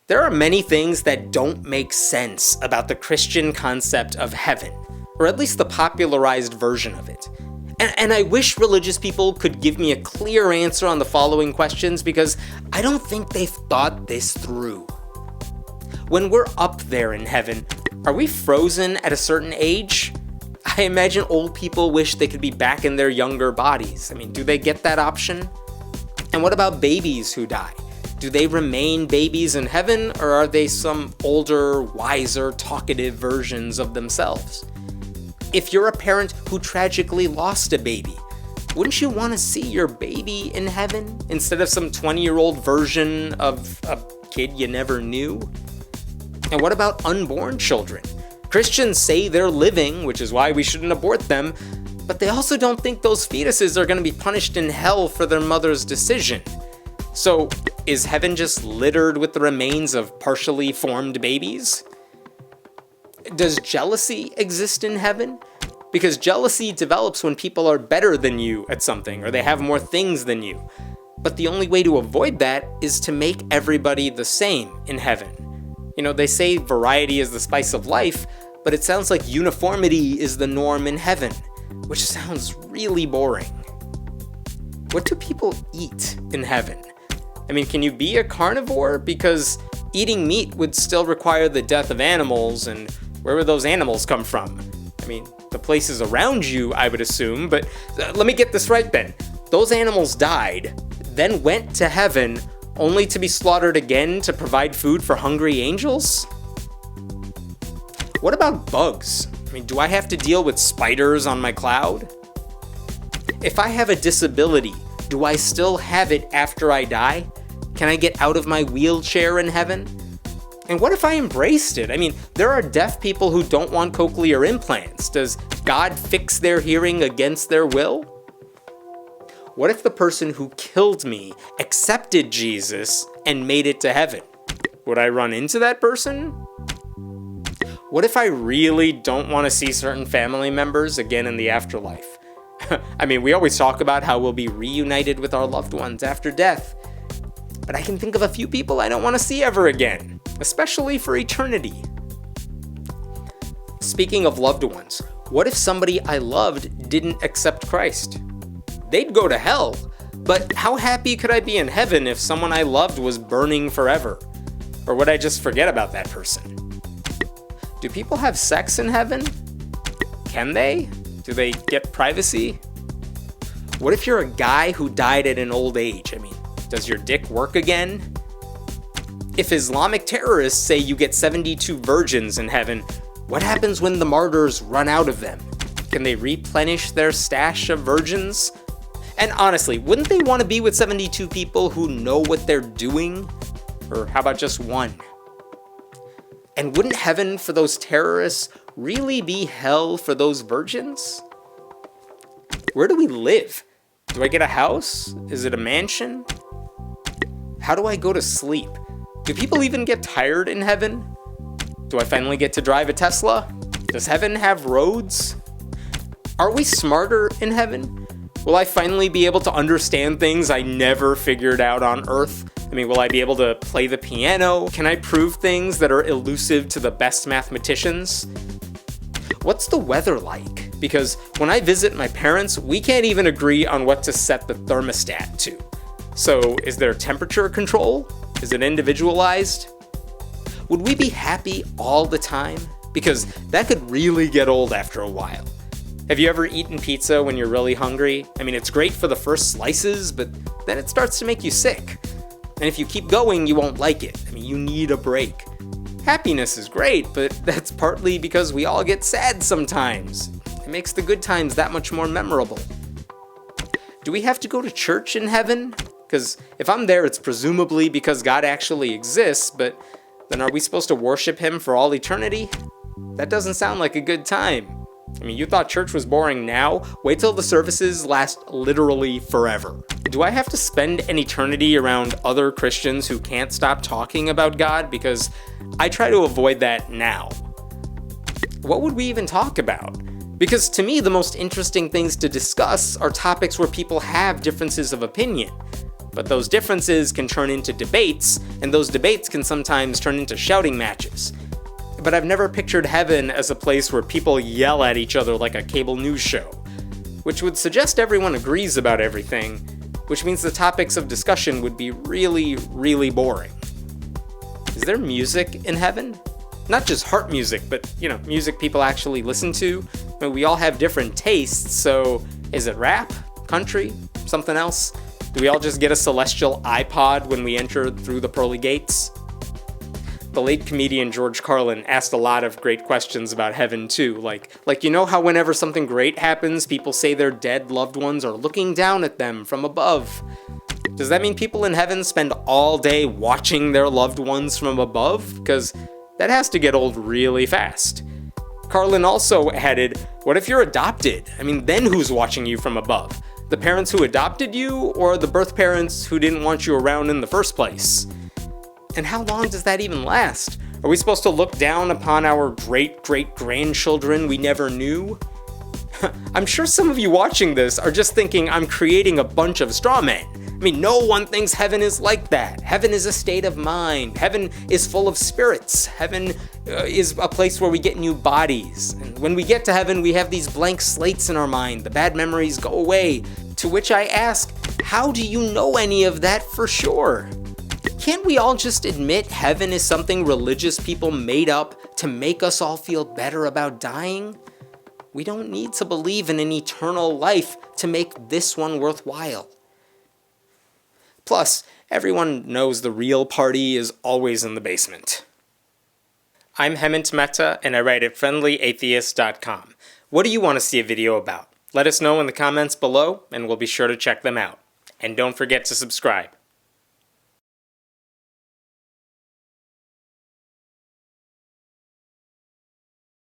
There are many things that don't make sense about the Christian concept of heaven, or at least the popularized version of it. And I wish religious people could give me a clear answer on the following questions, because I don't think they've thought this through. When we're up there in heaven, are we frozen at a certain age? I imagine old people wish they could be back in their younger bodies. I mean, do they get that option? And what about babies who die? Do they remain babies in heaven, or are they some older, wiser, talkative versions of themselves? If you're a parent who tragically lost a baby, wouldn't you want to see your baby in heaven instead of some 20-year-old version of a kid you never knew? And what about unborn children? Christians say they're living, which is why we shouldn't abort them, but they also don't think those fetuses are going to be punished in hell for their mother's decision. So, is heaven just littered with the remains of partially formed babies? Does jealousy exist in heaven? Because jealousy develops when people are better than you at something, or they have more things than you. But the only way to avoid that is to make everybody the same in heaven. You know, they say variety is the spice of life, but it sounds like uniformity is the norm in heaven, which sounds really boring. What do people eat in heaven? I mean, can you be a carnivore? Because eating meat would still require the death of animals, and where would those animals come from? I mean, the places around you, I would assume, but let me get this right then. Those animals died, then went to heaven, only to be slaughtered again to provide food for hungry angels? What about bugs? I mean, do I have to deal with spiders on my cloud? If I have a disability, do I still have it after I die? Can I get out of my wheelchair in heaven? And what if I embraced it? I mean, there are deaf people who don't want cochlear implants. Does God fix their hearing against their will? What if the person who killed me accepted Jesus and made it to heaven? Would I run into that person? What if I really don't want to see certain family members again in the afterlife? I mean, we always talk about how we'll be reunited with our loved ones after death. But I can think of a few people I don't want to see ever again, especially for eternity. Speaking of loved ones, what if somebody I loved didn't accept Christ? They'd go to hell, but how happy could I be in heaven if someone I loved was burning forever? Or would I just forget about that person? Do people have sex in heaven? Can they? Do they get privacy? What if you're a guy who died at an old age? I mean, does your dick work again? If Islamic terrorists say you get 72 virgins in heaven, what happens when the martyrs run out of them? Can they replenish their stash of virgins? And honestly, wouldn't they want to be with 72 people who know what they're doing? Or how about just one? And wouldn't heaven for those terrorists really be hell for those virgins? Where do we live? Do I get a house? Is it a mansion? How do I go to sleep? Do people even get tired in heaven? Do I finally get to drive a Tesla? Does heaven have roads? Are we smarter in heaven? Will I finally be able to understand things I never figured out on Earth? I mean, will I be able to play the piano? Can I prove things that are elusive to the best mathematicians? What's the weather like? Because when I visit my parents, we can't even agree on what to set the thermostat to. So, is there temperature control? Is it individualized? Would we be happy all the time? Because that could really get old after a while. Have you ever eaten pizza when you're really hungry? I mean, it's great for the first slices, but then it starts to make you sick. And if you keep going, you won't like it. I mean, you need a break. Happiness is great, but that's partly because we all get sad sometimes. It makes the good times that much more memorable. Do we have to go to church in heaven? Because if I'm there, it's presumably because God actually exists, but then are we supposed to worship him for all eternity? That doesn't sound like a good time. I mean, you thought church was boring now? Wait till the services last literally forever. Do I have to spend an eternity around other Christians who can't stop talking about God? Because I try to avoid that now. What would we even talk about? Because to me, the most interesting things to discuss are topics where people have differences of opinion. But those differences can turn into debates, and those debates can sometimes turn into shouting matches. But I've never pictured heaven as a place where people yell at each other like a cable news show, which would suggest everyone agrees about everything, which means the topics of discussion would be really, really boring. Is there music in heaven? Not just heart music, but, music people actually listen to. I mean, we all have different tastes, so is it rap, country, something else? Do we all just get a celestial iPod when we enter through the pearly gates? The late comedian George Carlin asked a lot of great questions about heaven too, like how whenever something great happens, people say their dead loved ones are looking down at them from above. Does that mean people in heaven spend all day watching their loved ones from above? Because that has to get old really fast. Carlin also added, what if you're adopted? I mean, then who's watching you from above? The parents who adopted you, or the birth parents who didn't want you around in the first place? And how long does that even last? Are we supposed to look down upon our great-great-grandchildren we never knew? I'm sure some of you watching this are just thinking I'm creating a bunch of straw men. I mean, no one thinks heaven is like that. Heaven is a state of mind. Heaven is full of spirits. Heaven is a place where we get new bodies. And when we get to heaven, we have these blank slates in our mind. The bad memories go away. To which I ask, how do you know any of that for sure? Can't we all just admit heaven is something religious people made up to make us all feel better about dying? We don't need to believe in an eternal life to make this one worthwhile. Plus, everyone knows the real party is always in the basement. I'm Hemant Mehta, and I write at friendlyatheist.com. What do you want to see a video about? Let us know in the comments below, and we'll be sure to check them out. And don't forget to subscribe.